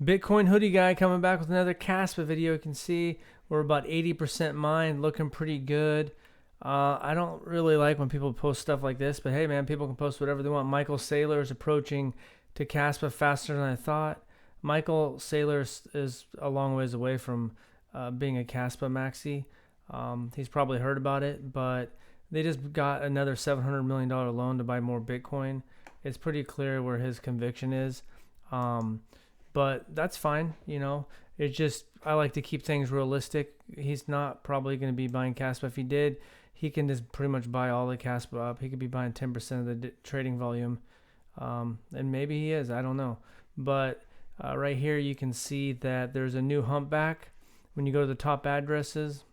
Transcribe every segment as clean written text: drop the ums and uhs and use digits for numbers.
Bitcoin hoodie guy coming back with another KASPA video. You can see we're about 80% mined, looking pretty good. I don't really like when people post stuff like this, but hey, man, people can post whatever they want. Michael Saylor is approaching to KASPA faster than I thought. Michael Saylor is a long ways away from being a KASPA maxi. He's probably heard about it, but they just got another $700 million loan to buy more Bitcoin. It's pretty clear where his conviction is. But that's fine, It's just I like to keep things realistic. He's not probably going to be buying KASPA. If he did, he can just pretty much buy all the KASPA up. He could be buying 10% of the trading volume, and maybe he is. I don't know. But right here, you can see that there's a new humpback. When you go to the top addresses,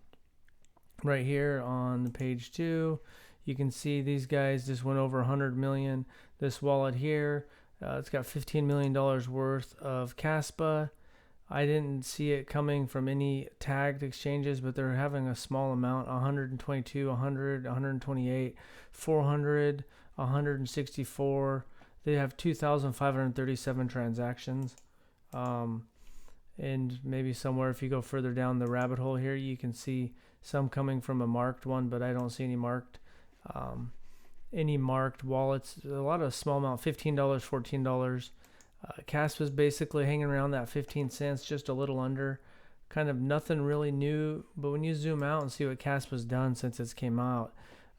right here on the page 2, you can see these guys just went over 100 million. This wallet here. It's got $15 million worth of KASPA. I didn't see it coming from any tagged exchanges, but they're having a small amount, 122, 100, 128, 400, 164. They have 2,537 transactions. And maybe somewhere, if you go further down the rabbit hole here, you can see some coming from a marked one, but I don't see any marked wallets. A lot of small amount, $15, $14. KASPA is basically hanging around that 15 cents, just a little under. Kind of nothing really new, but when you zoom out and see what KASPA's done since it's came out,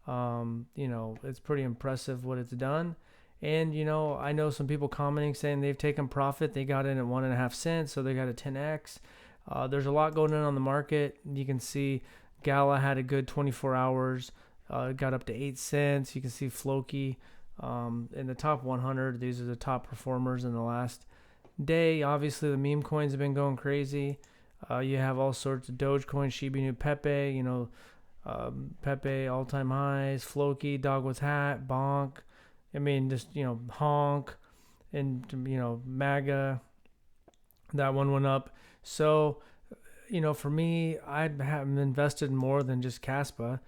it's pretty impressive what it's done. And, I know some people commenting saying they've taken profit. They got in at 1.5 cents, so they got a 10x. There's a lot going on the market. You can see Gala had a good 24 hours. Got up to 8 cents. You can see Floki in the top 100. These are the top performers in the last day. Obviously, the meme coins have been going crazy. You have all sorts of Dogecoin, Shiba Inu, Pepe, Pepe all-time highs, Floki, Dog with Hat, Bonk. Honk, and, MAGA. That one went up. So, for me, I haven't invested more than just KASPA.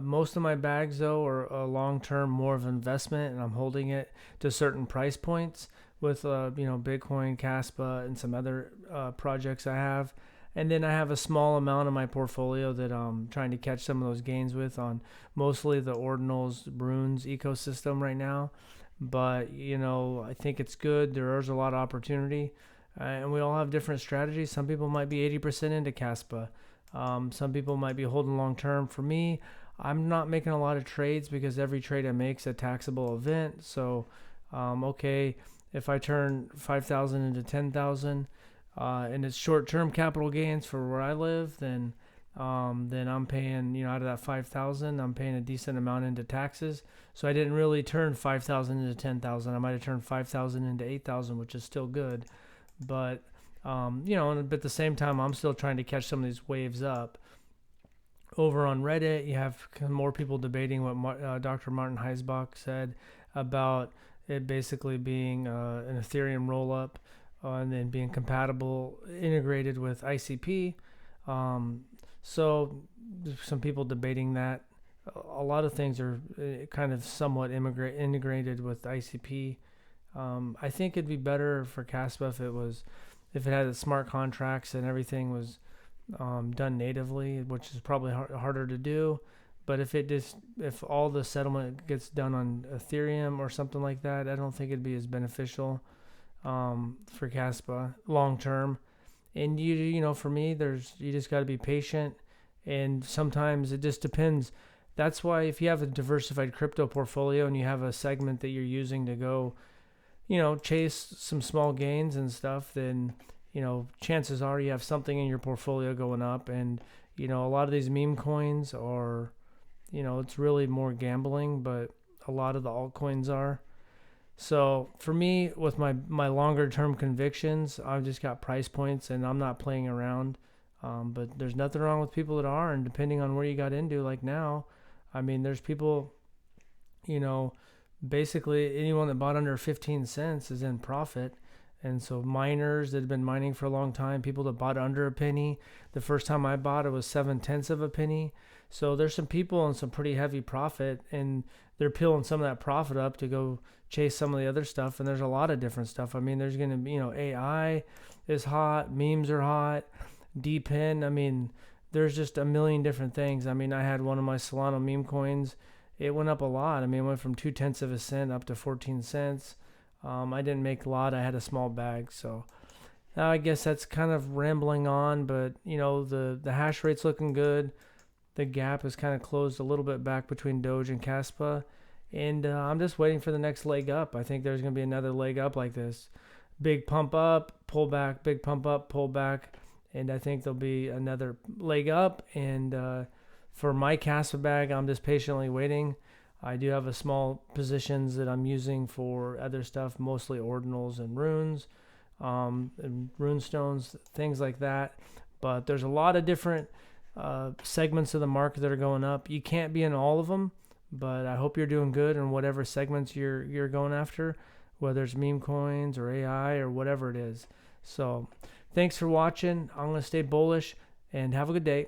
Most of my bags, though, are long-term, more of investment, and I'm holding it to certain price points with, Bitcoin, KASPA, and some other projects I have. And then I have a small amount of my portfolio that I'm trying to catch some of those gains with on mostly the Ordinals, Runes ecosystem right now. But, I think it's good. There is a lot of opportunity. And we all have different strategies. Some people might be 80% into KASPA. Some people might be holding long-term. For me, I'm not making a lot of trades because every trade I make is a taxable event. So, okay, if I turn 5,000 into 10,000, and it's short-term capital gains for where I live, then I'm paying, out of that 5,000, I'm paying a decent amount into taxes. So I didn't really turn 5,000 into 10,000. I might have turned 5,000 into 8,000, which is still good. But, but at the same time, I'm still trying to catch some of these waves up. Over on Reddit, you have more people debating what Dr. Martin Heisbach said about it basically being an Ethereum rollup and then being integrated with ICP. So some people debating that. A lot of things are kind of somewhat integrated with ICP. I think it'd be better for KASPA if it had smart contracts and everything was done natively, which is probably harder to do. But if all the settlement gets done on Ethereum or something like that, I don't think it'd be as beneficial for KASPA long term. And for me, you just got to be patient, and sometimes it just depends. That's why if you have a diversified crypto portfolio and you have a segment that you're using to go, chase some small gains and stuff, then chances are you have something in your portfolio going up. And a lot of these meme coins are, it's really more gambling, but a lot of the altcoins are. So for me, with my longer term convictions, I've just got price points and I'm not playing around. But there's nothing wrong with people that are, and depending on where you got into, like now, there's people, basically anyone that bought under 15 cents is in profit. And so miners that have been mining for a long time, people that bought under a penny. The first time I bought, it was 7/10 of a penny. So there's some people on some pretty heavy profit, and they're peeling some of that profit up to go chase some of the other stuff. And there's a lot of different stuff. I mean, there's going to be, AI is hot, memes are hot, DPIN. I mean, there's just a million different things. I mean, I had one of my Solano meme coins. It went up a lot. I mean, it went from 0.2 of a cent up to 14 cents. I didn't make a lot. I had a small bag. So I guess that's kind of rambling on, but the hash rate's looking good. The gap is kind of closed a little bit back between Doge and KASPA. And I'm just waiting for the next leg up. I think there's going to be another leg up like this. Big pump up, pull back, big pump up, pull back. And I think there'll be another leg up. And for my KASPA bag, I'm just patiently waiting. I do have a small positions that I'm using for other stuff, mostly ordinals and runes, and rune stones, things like that. But there's a lot of different segments of the market that are going up. You can't be in all of them, but I hope you're doing good in whatever segments you're going after, whether it's meme coins or AI or whatever it is. So thanks for watching. I'm going to stay bullish and have a good day.